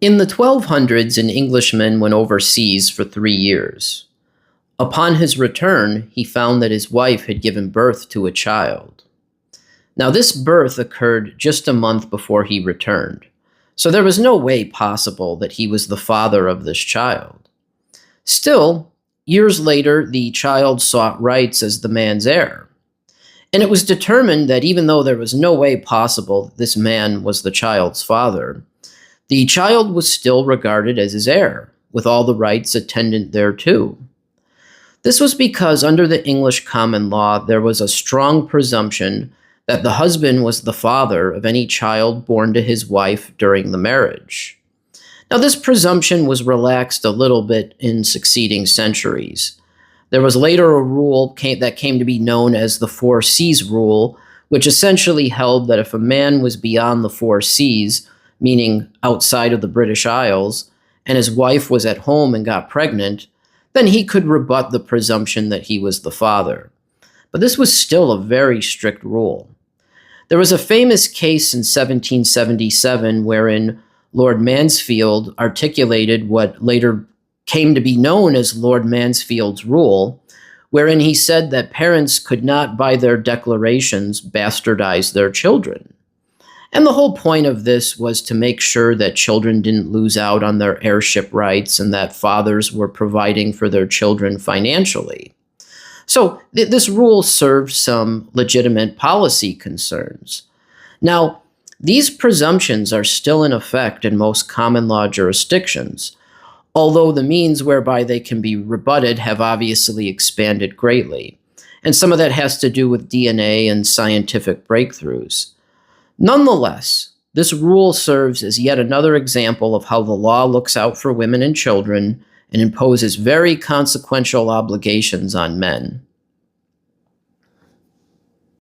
In the 1200s, an Englishman went overseas for 3 years. Upon his return, he found that his wife had given birth to a child. Now, this birth occurred just a month before he returned, so there was no way possible that he was the father of this child. Still, years later, the child sought rights as the man's heir, and it was determined that even though there was no way possible that this man was the child's father, the child was still regarded as his heir, with all the rights attendant thereto. This was because under the English common law, there was a strong presumption that the husband was the father of any child born to his wife during the marriage. Now, this presumption was relaxed a little bit in succeeding centuries. There was later a rule that came to be known as the Four Seas Rule, which essentially held that if a man was beyond the four seas, meaning outside of the British Isles, and his wife was at home and got pregnant, then he could rebut the presumption that he was the father. But this was still a very strict rule. There was a famous case in 1777 wherein Lord Mansfield articulated what later came to be known as Lord Mansfield's Rule, wherein he said that parents could not, by their declarations, bastardize their children. And the whole point of this was to make sure that children didn't lose out on their heirship rights and that fathers were providing for their children financially. So this rule served some legitimate policy concerns. Now, these presumptions are still in effect in most common law jurisdictions, although the means whereby they can be rebutted have obviously expanded greatly. And some of that has to do with DNA and scientific breakthroughs. Nonetheless, this rule serves as yet another example of how the law looks out for women and children and imposes very consequential obligations on men.